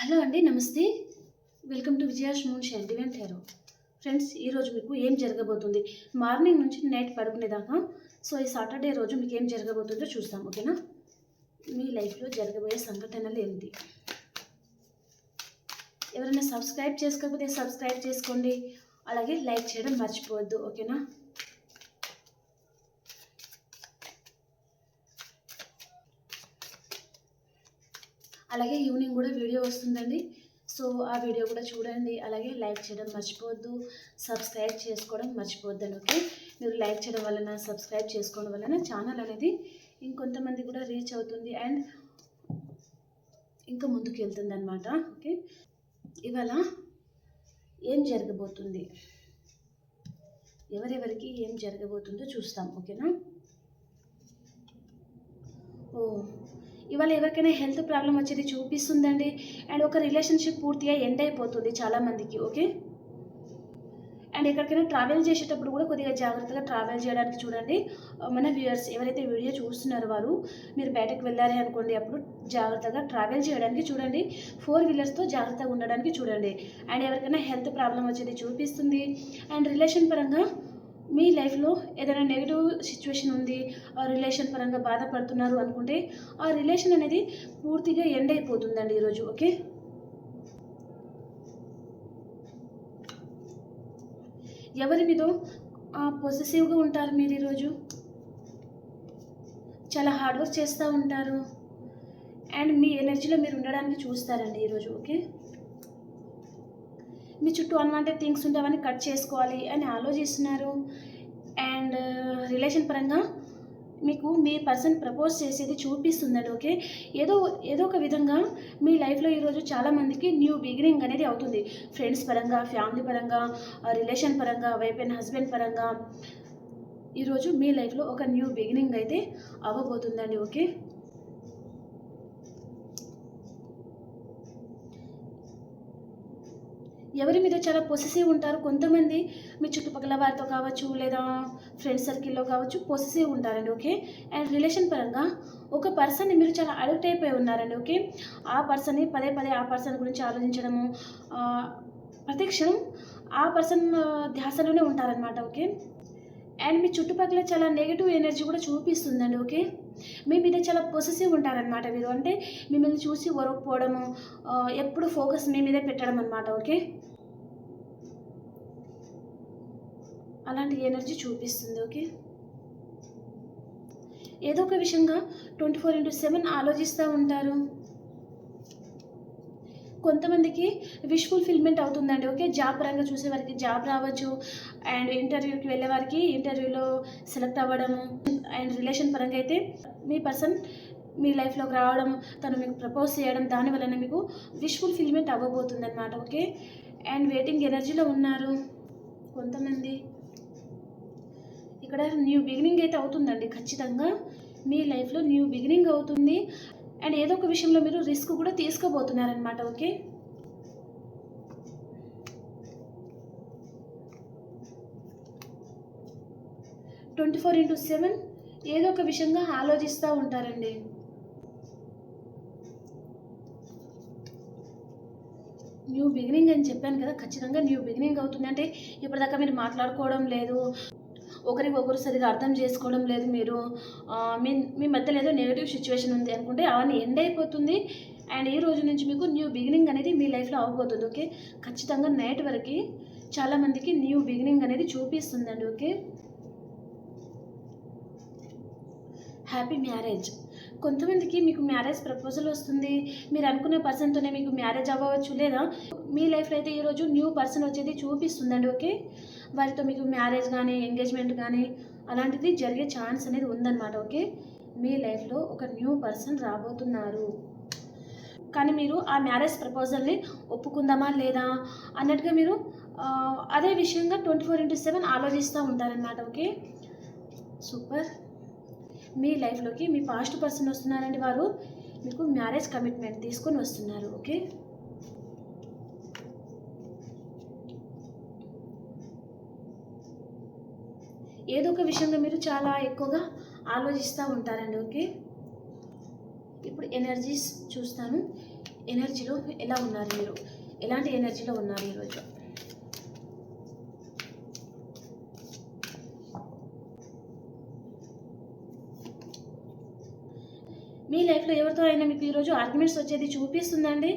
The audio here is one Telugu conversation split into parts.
హలో అండి, నమస్తే. Welcome to Vijaya's moon shine డివెంట్ హెరో. ఫ్రెండ్స్, ఈరోజు మీకు ఏం జరగబోతుంది మార్నింగ్ నుంచి నైట్ పడుకునేదాకా. సో ఈ సాటర్డే రోజు మీకు ఏం జరగబోతుందో చూస్తాం, ఓకేనా? మీ లైఫ్లో జరగబోయే సంఘటనలు ఏంటి? ఎవరైనా సబ్స్క్రైబ్ చేసుకోకపోతే సబ్స్క్రైబ్ చేసుకోండి, అలాగే లైక్ చేయడం మర్చిపోవద్దు, ఓకేనా? అలాగే ఈవినింగ్ కూడా వీడియో వస్తుందండి. సో ఆ వీడియో కూడా చూడండి, అలాగే లైక్ చేయడం మర్చిపోవద్దు, సబ్స్క్రైబ్ చేసుకోవడం మర్చిపోవద్దండి, ఓకే? మీరు లైక్ చేయడం వలన, సబ్స్క్రైబ్ చేసుకోవడం వలన ఛానల్ అనేది ఇంకొంతమంది కూడా రీచ్ అవుతుంది అండ్ ఇంకా ముందుకు వెళ్తుంది అనమాట, ఓకే? ఇవాళ ఏం జరగబోతుంది, ఎవరెవరికి ఏం జరగబోతుందో చూస్తాం, ఓకేనా? ఓ, ఇవాళ ఎవరికైనా హెల్త్ ప్రాబ్లం వచ్చేది చూపిస్తుందండి. అండ్ ఒక రిలేషన్షిప్ పూర్తిగా ఎండ్ అయిపోతుంది చాలామందికి, ఓకే? అండ్ ఎక్కడికైనా ట్రావెల్ చేసేటప్పుడు కూడా కొద్దిగా జాగ్రత్తగా ట్రావెల్ చేయడానికి చూడండి. మన వ్యూయర్స్ ఎవరైతే వీడియో చూస్తున్నారో వారు మీరు బయటకు వెళ్ళాలి అనుకోండి, అప్పుడు జాగ్రత్తగా ట్రావెల్ చేయడానికి చూడండి. 4 వీలర్స్తో జాగ్రత్తగా ఉండడానికి చూడండి. అండ్ ఎవరికైనా హెల్త్ ప్రాబ్లం వచ్చేది చూపిస్తుంది. అండ్ రిలేషన్ పరంగా మీ లైఫ్లో ఏదైనా నెగిటివ్ సిచ్యువేషన్ ఉంది, రిలేషన్ పరంగా బాధపడుతున్నారు అనుకుంటే ఆ రిలేషన్ అనేది పూర్తిగా ఎండ్ అయిపోతుందండి ఈరోజు, ఓకే? ఎవరి మీదో పొసెసివ్గా ఉంటారు మీరు ఈరోజు. చాలా హార్డ్ వర్క్ చేస్తూ ఉంటారు అండ్ మీ ఎనర్జీలో మీరు ఉండడానికి చూస్తారండి ఈరోజు, ఓకే? మీ చుట్టూ అన్వాంటెడ్ థింగ్స్ ఉంటే అవన్నీ కట్ చేసుకోవాలి అని ఆలోచిస్తున్నారు. అండ్ రిలేషన్ పరంగా మీకు మీ పర్సన్ ప్రపోజ్ చేసేది చూపిస్తుందండి, ఓకే? ఏదో ఒక విధంగా మీ లైఫ్లో ఈరోజు చాలామందికి న్యూ బిగినింగ్ అనేది అవుతుంది. ఫ్రెండ్స్ పరంగా, ఫ్యామిలీ పరంగా, రిలేషన్ పరంగా, వైఫ్ అండ్ హస్బెండ్ పరంగా ఈరోజు మీ లైఫ్లో ఒక న్యూ బిగినింగ్ అయితే అవ్వబోతుందండి, ఓకే? ఎవరి మీద చాలా పొసెసివ్ ఉంటారు కొంతమంది. మీ చుట్టుపక్కల వారితో కావచ్చు, లేదా ఫ్రెండ్స్ సర్కిల్లో కావచ్చు, పొసెసివ్ ఉంటారండి, ఓకే? అండ్ రిలేషన్ పరంగా ఒక పర్సన్ని మీరు చాలా అడిక్ట్ అయిపోయి ఉన్నారండి, ఓకే? ఆ పర్సన్ని పదే పదే ఆ పర్సన్ గురించి ఆలోచించడము, ప్రతి క్షణం ఆ పర్సన్ ధ్యాసలోనే ఉంటారనమాట, ఓకే? అండ్ మీ చుట్టుపక్కల చాలా నెగిటివ్ ఎనర్జీ కూడా చూపిస్తుందండి, ఓకే? మీ మీద చాలా పొసెసివ్ ఉంటారనమాట వీరు. అంటే మిమ్మల్ని చూసి ఒరకపోవడము, ఎప్పుడు ఫోకస్ మీ మీదే పెట్టడం అనమాట, ఓకే? అలాంటి ఎనర్జీ చూపిస్తుంది, ఓకే? ఏదో ఒక విషయంగా 24/7 ఆలోచిస్తూ ఉంటారు. కొంతమందికి విష్ ఫుల్ఫిల్మెంట్ అవుతుందండి, ఓకే? జాబ్ పరంగా చూసే వారికి జాబ్ రావచ్చు. అండ్ ఇంటర్వ్యూకి వెళ్ళే వారికి ఇంటర్వ్యూలో సెలెక్ట్ అవ్వడము. అండ్ రిలేషన్ పరంగా అయితే మీ పర్సన్ మీ లైఫ్లోకి రావడం, తను మీకు ప్రపోజ్ చేయడం, దాని వలన మీకు విష్ ఫుల్ఫిల్మెంట్ అవ్వబోతుంది అనమాట, ఓకే? అండ్ వెయిటింగ్ ఎనర్జీలో ఉన్నారు కొంతమంది. ఇక్కడ న్యూ బిగినింగ్ అయితే అవుతుందండి, ఖచ్చితంగా మీ లైఫ్లో న్యూ బిగినింగ్ అవుతుంది. అండ్ ఏదో ఒక విషయంలో మీరు రిస్క్ కూడా తీసుకోబోతున్నారనమాట, ఓకే? ట్వంటీ 24/7 ఏదో ఒక విషయంగా ఆలోచిస్తూ ఉంటారండి. న్యూ బిగినింగ్ అని చెప్పాను కదా, ఖచ్చితంగా న్యూ బిగినింగ్ అవుతుంది. అంటే ఇప్పటిదాకా మీరు మాట్లాడుకోవడం లేదు, ఒకరికొకరు సరిగా అర్థం చేసుకోవడం లేదు, మీరు మీ మీ మధ్యలో ఏదో నెగిటివ్ సిచ్యువేషన్ ఉంది అనుకుంటే అవన్నీ ఎండ్ అయిపోతుంది. అండ్ ఈ రోజు నుంచి మీకు న్యూ బిగినింగ్ అనేది మీ లైఫ్లో అవ్వబోతుంది, ఓకే? ఖచ్చితంగా నైట్ వరకు చాలామందికి న్యూ బిగినింగ్ అనేది చూపిస్తుందండి, ఓకే? Happy marriage. కొంతమందికి మీకు మ్యారేజ్ ప్రపోజల్ వస్తుంది. మీరు అనుకునే పర్సన్తోనే మీకు మ్యారేజ్ అవ్వవచ్చు, లేదా మీ లైఫ్లో అయితే ఈరోజు న్యూ పర్సన్ వచ్చేది చూపిస్తుందండి, ఓకే? వారితో మీకు మ్యారేజ్ కానీ, ఎంగేజ్మెంట్ కానీ అలాంటిది జరిగే ఛాన్స్ అనేది ఉందన్నమాట, ఓకే? మీ లైఫ్లో ఒక న్యూ పర్సన్ రాబోతున్నారు. కానీ మీరు ఆ మ్యారేజ్ ప్రపోజల్ని ఒప్పుకుందామా లేదా అన్నట్టుగా మీరు అదే విషయంగా 24/7 ఆలోచిస్తూ ఉంటారనమాట, ఓకే? సూపర్. మీ లైఫ్లోకి మీ పాస్ట్ పర్సన్ వస్తున్నారండి. వారు మీకు మ్యారేజ్ కమిట్మెంట్ తీసుకొని వస్తున్నారు, ఓకే? ఏదో ఒక విషయంగా మీరు చాలా ఎక్కువగా ఆలోచిస్తూ ఉంటారండి, ఓకే? ఇప్పుడు ఎనర్జీస్ చూస్తాను. ఎనర్జీలో ఎలా ఉన్నారు మీరు, ఎలాంటి ఎనర్జీలో ఉన్నారు ఈరోజు. మీ లైఫ్లో ఎవరితో అయినా మీకు ఈరోజు ఆర్గ్యుమెంట్స్ వచ్చేది చూపిస్తుందండి.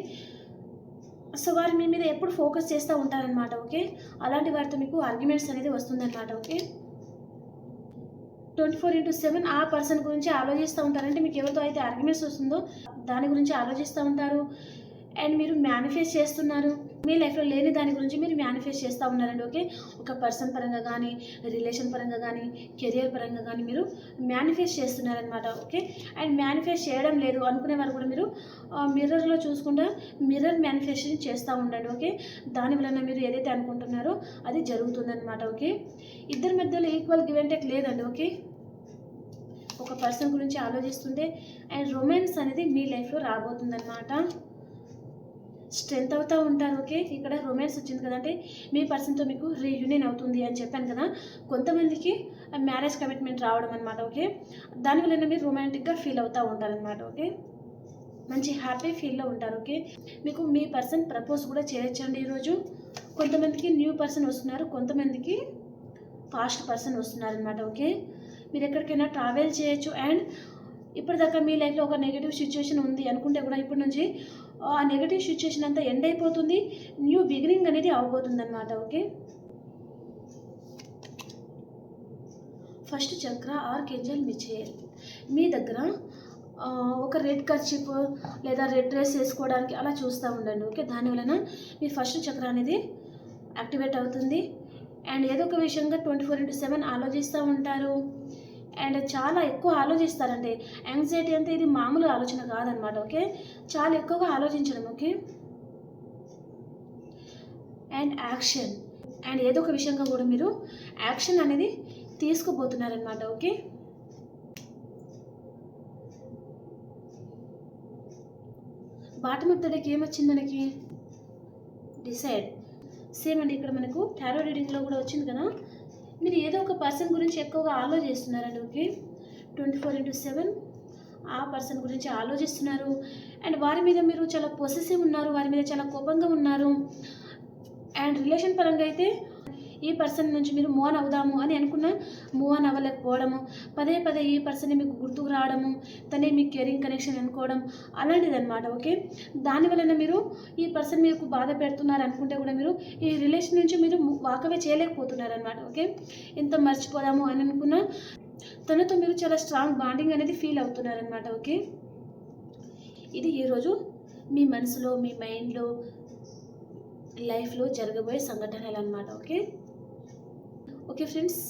సో వారు మీ మీద ఎప్పుడు ఫోకస్ చేస్తూ ఉంటారనమాట. ఓకే, అలాంటి వారితో మీకు ఆర్గ్యుమెంట్స్ అనేది వస్తుందన్నమాట. ఓకే, 24/7 ఆ పర్సన్ గురించి ఆలోచిస్తూ ఉంటారంటే మీకు ఎవరితో అయితే ఆర్గ్యుమెంట్స్ వస్తుందో దాని గురించి ఆలోచిస్తూ ఉంటారు. అండ్ మీరు మేనిఫెస్ట్ చేస్తున్నారు. మీ లైఫ్లో లేని దాని గురించి మీరు మేనిఫెస్ట్ చేస్తూ ఉన్నారండి. ఓకే, ఒక పర్సన్ పరంగా కానీ, రిలేషన్ పరంగా కానీ, కెరియర్ పరంగా కానీ మీరు మేనిఫెస్ట్ చేస్తున్నారనమాట. ఓకే, అండ్ మేనిఫెస్ట్ చేయడం లేదు అనుకునే వారు కూడా మీరు మిర్రర్లో చూసుకుంటా మిర్రర్ మేనిఫెస్టేషన్ చేస్తూ ఉండండి. ఓకే, దాని వలన మీరు ఏదైతే అనుకుంటున్నారో అది జరుగుతుందన్నమాట. ఓకే, ఇద్దరి మధ్యలో ఈక్వల్ గివ్ అండ్ టేక్ లేదండి. ఓకే, ఒక పర్సన్ గురించి ఆలోచిస్తుంటే అండ్ రొమాన్స్ అనేది మీ లైఫ్లో రాబోతుందన్నమాట. స్ట్రెంత్ అవుతూ ఉంటారు. ఓకే, ఇక్కడ రొమాన్స్ వచ్చింది కదంటే మీ పర్సన్తో మీకు రీయూనియన్ అవుతుంది అని చెప్పాను కదా. కొంతమందికి మ్యారేజ్ కమిట్మెంట్ రావడం అనమాట. ఓకే, దానివల్ల మీరు రొమాంటిక్గా ఫీల్ అవుతూ ఉంటారనమాట. ఓకే, మంచి హ్యాపీ ఫీల్లో ఉంటారు. ఓకే, మీకు మీ పర్సన్ ప్రపోజ్ కూడా చేయొచ్చండి ఈరోజు. కొంతమందికి న్యూ పర్సన్ వస్తున్నారు, కొంతమందికి పాస్ట్ పర్సన్ వస్తున్నారనమాట. ఓకే, మీరు ఎక్కడికైనా ట్రావెల్ చేయొచ్చు. అండ్ ఇప్పటిదాకా మీ లైఫ్లో ఒక నెగిటివ్ సిచ్యువేషన్ ఉంది అనుకుంటే కూడా ఇప్పటి నుంచి ఆ నెగిటివ్ సిచ్యువేషన్ అంతా ఎండ్ అయిపోతుంది, న్యూ బిగినింగ్ అనేది అవబోతుంది అనమాట. ఓకే, ఫస్ట్ చక్ర ఆర్కేంజల్ మిచేల్ మీ దగ్గర ఒక రెడ్ కర్చీప్ లేదా రెడ్ డ్రెస్ వేసుకోవడానికి అలా చూస్తూ ఉండండి. ఓకే, దానివలన మీ ఫస్ట్ చక్ర అనేది యాక్టివేట్ అవుతుంది. అండ్ ఏదో ఒక విషయంగా 24/7 ఆలోచిస్తూ ఉంటారు. అండ్ చాలా ఎక్కువ ఆలోచిస్తారండి. యాంగ్జైటీ అంటే ఇది మామూలు ఆలోచన కాదనమాట. ఓకే, చాలా ఎక్కువగా ఆలోచించడం. ఓకే, అండ్ యాక్షన్, అండ్ ఏదో ఒక విషయంగా కూడా మీరు యాక్షన్ అనేది తీసుకుపోతున్నారనమాట. ఓకే, బాటమ్ ఆఫ్ ద డేకి ఏమొచ్చింది మనకి, డిసైడ్. సేమ్ అండి, ఇక్కడ మనకు టారో రీడింగ్లో కూడా వచ్చింది కదా. మీరు ఏదో ఒక పర్సన్ గురించి ఎక్కువగా ఆలోచిస్తున్నారండి. ఓకే, 24/7 ఆ పర్సన్ గురించి ఆలోచిస్తున్నారు. అండ్ వారి మీద మీరు చాలా పొసెసివ్ ఉన్నారు, వారి మీద చాలా కోపంగా ఉన్నారు. అండ్ రిలేషన్ పరంగా అయితే ఈ పర్సన్ నుంచి మీరు మూవ్ ఆన్ అవుదాము అని అనుకున్నా మూవ్ ఆన్ అవ్వలేకపోవడము, పదే పదే ఈ పర్సన్ మీకు గుర్తుకు రావడము, తనే మీ కేరింగ్ కనెక్షన్ అనుకోవడం అలాంటిది అనమాట. ఓకే, దానివలన మీరు ఈ పర్సన్ మీకు బాధ పెడుతున్నారు అనుకుంటే కూడా మీరు ఈ రిలేషన్ నుంచి మీరు వాకవే చేయలేకపోతున్నారు అనమాట. ఓకే, ఎంత మర్చిపోదాము అని అనుకున్నా తనతో మీరు చాలా స్ట్రాంగ్ బాండింగ్ అనేది ఫీల్ అవుతున్నారనమాట. ఓకే, ఇది ఈరోజు మీ మనసులో, మీ మైండ్లో, లైఫ్లో జరగబోయే సంఘటనలు అనమాట. ఓకే, ఓకే ఫ్రెండ్స్,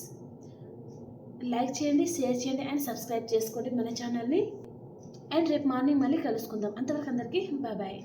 లైక్ చేయండి, షేర్ చేయండి అండ్ సబ్స్క్రైబ్ చేసుకోండి మన ఛానల్ని. అండ్ రేపు మార్నింగ్ మళ్ళీ కలుసుకుందాం. అంతవరకు అందరికీ బాయ్ బాయ్.